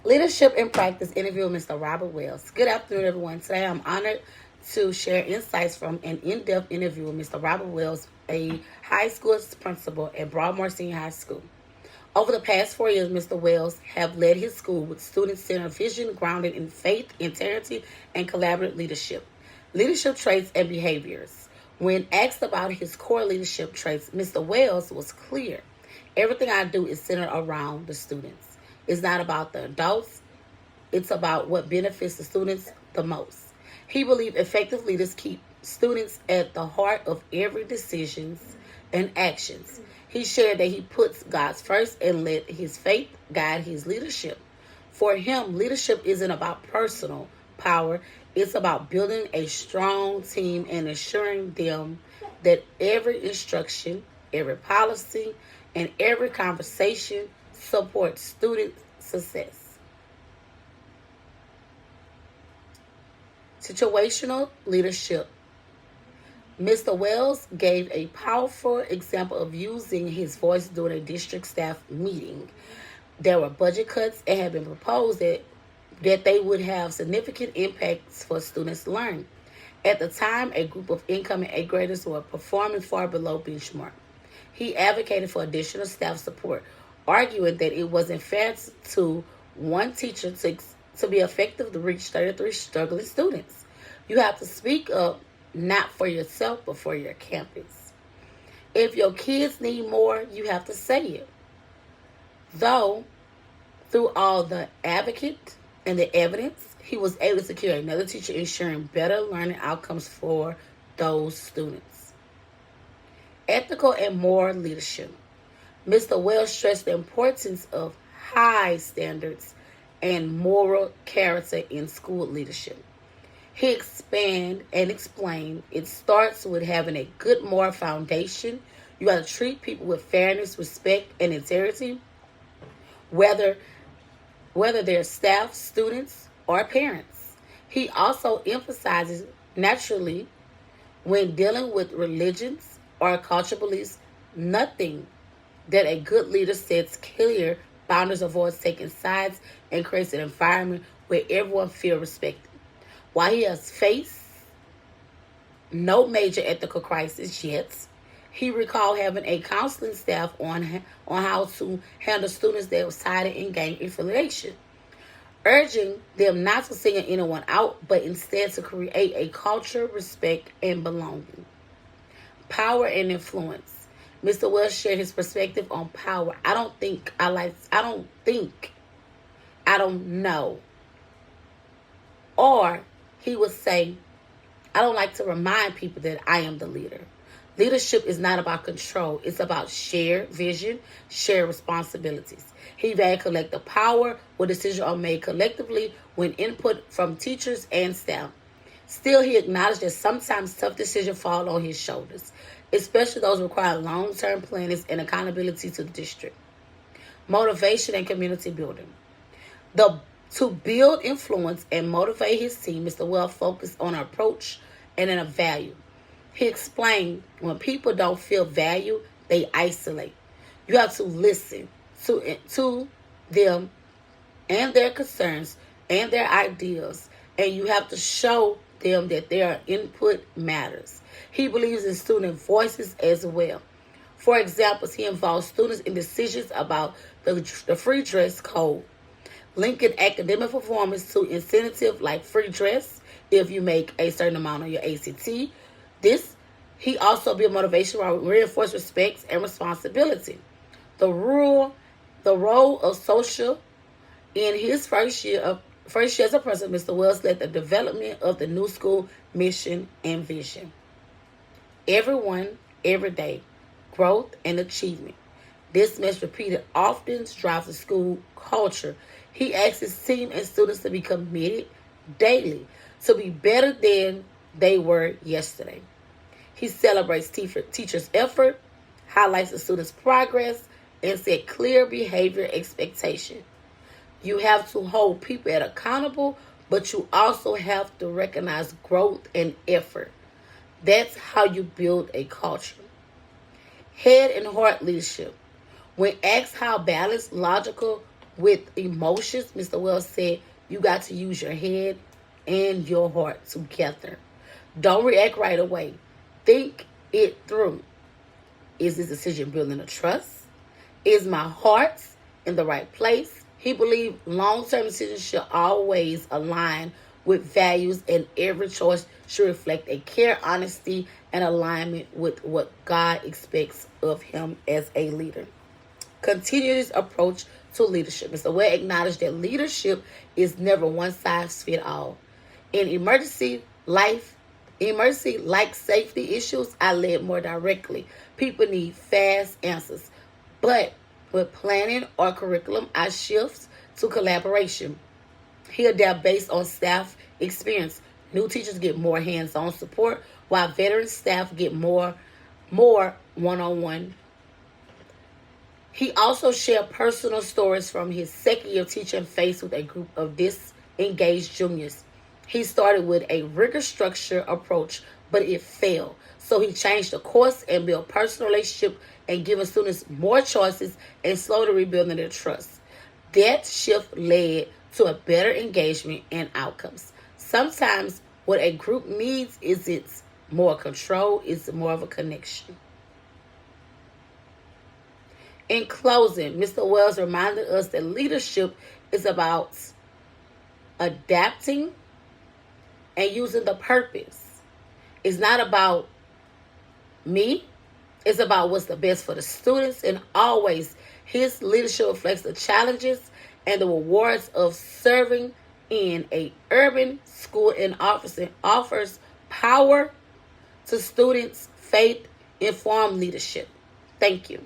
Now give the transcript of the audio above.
Leadership in Practice interview with Mr. Robert Wells. Good afternoon, everyone. Today I'm honored to share insights from an in-depth interview with Mr. Robert Wells, a high school principal at Broadmoor Senior High School. Over the past 4 years, Mr. Wells have led his school with student-centered vision grounded in faith, integrity, and collaborative leadership. Leadership traits and behaviors. When asked about his core leadership traits, Mr. Wells was clear. Everything I do is centered around the students. It's not about the adults. It's about what benefits the students the most. He believed effective leaders keep students at the heart of every decisions and actions. He shared that he puts God first and let his faith guide his leadership. For him, leadership isn't about personal power. It's about building a strong team and assuring them that every instruction, every policy, and every conversation supports student success. Situational leadership. Mr. Wells gave a powerful example of using his voice during a district staff meeting. There were budget cuts and had been proposed that they would have significant impacts for students' learning. At the time, a group of incoming 8th graders were performing far below benchmark. He advocated for additional staff support, arguing that it wasn't fair to one teacher to be effective to reach 33 struggling students. You have to speak up, not for yourself, but for your campus. If your kids need more, you have to say it. Though, through all the advocate and the evidence, he was able to secure another teacher, ensuring better learning outcomes for those students. Ethical and moral leadership. Mr. Wells stressed the importance of high standards and moral character in school leadership. He expanded and explained it starts with having a good moral foundation. You got to treat people with fairness, respect, and integrity, whether they're staff, students, or parents. He also emphasizes naturally when dealing with religions or cultural beliefs, nothing that a good leader sets clear boundaries, avoids taking sides, and creates an environment where everyone feels respected. While he has faced no major ethical crisis yet, he recalled having a counseling staff on how to handle students that was tied in gang affiliation, urging them not to single anyone out, but instead to create a culture of respect and belonging. Power and influence. Mr. Wells shared his perspective on power. I don't know. Or he would say, I don't like to remind people that I am the leader. Leadership is not about control. It's about shared vision, shared responsibilities. He valued collective power where decisions are made collectively when input from teachers and staff. Still, he acknowledged that sometimes tough decisions fall on his shoulders, especially those requiring long-term planning and accountability to the district. Motivation and community building. To build influence and motivate his team, Mr. Wells focused on an approach and a value. He explained when people don't feel value, they isolate. You have to listen to them and their concerns and their ideas, and you have to show them that their input matters. He believes in student voices as well. For example, he involves students in decisions about the free dress code, linking academic performance to incentive like free dress if you make a certain amount on your ACT. He also built motivation while reinforce respect and responsibility. The role of social in his first year as a president, Mr. Wells led the development of the new school mission and vision. Everyone, every day, growth and achievement. This message repeated often drives the school culture. He asks his team and students to be committed daily to be better than they were yesterday. He celebrates teachers' effort, highlights the students' progress, and set clear behavior expectation. You have to hold people accountable, but you also have to recognize growth and effort. That's how you build a culture. Head and heart leadership. When asked how balanced, logical, with emotions, Mr. Wells said, you got to use your head and your heart together. Don't react right away. Think it through. Is this decision building a trust? Is my heart in the right place? He believed long-term decisions should always align with values, and every choice should reflect a care, honesty, and alignment with what God expects of him as a leader. Continue this approach to leadership. Mr. Webb acknowledged that leadership is never one size fits all. In emergency like safety issues, I led more directly. People need fast answers. But with planning or curriculum, I shift to collaboration. He adapt based on staff experience. New teachers get more hands-on support, while veteran staff get more one-on-one. He also shared personal stories from his second year teaching faced with a group of disengaged juniors. He started with a rigorous structure approach, but it failed. So he changed the course and built personal relationship and giving students more choices and slowly rebuilding their trust. That shift led to a better engagement and outcomes. Sometimes what a group needs isn't more control, it's more of a connection. In closing, Mr. Wells reminded us that leadership is about adapting and using the purpose. It's not about me. It's about what's the best for the students. And always, his leadership reflects the challenges and the rewards of serving in an urban school and offers power to students, faith-informed leadership. Thank you.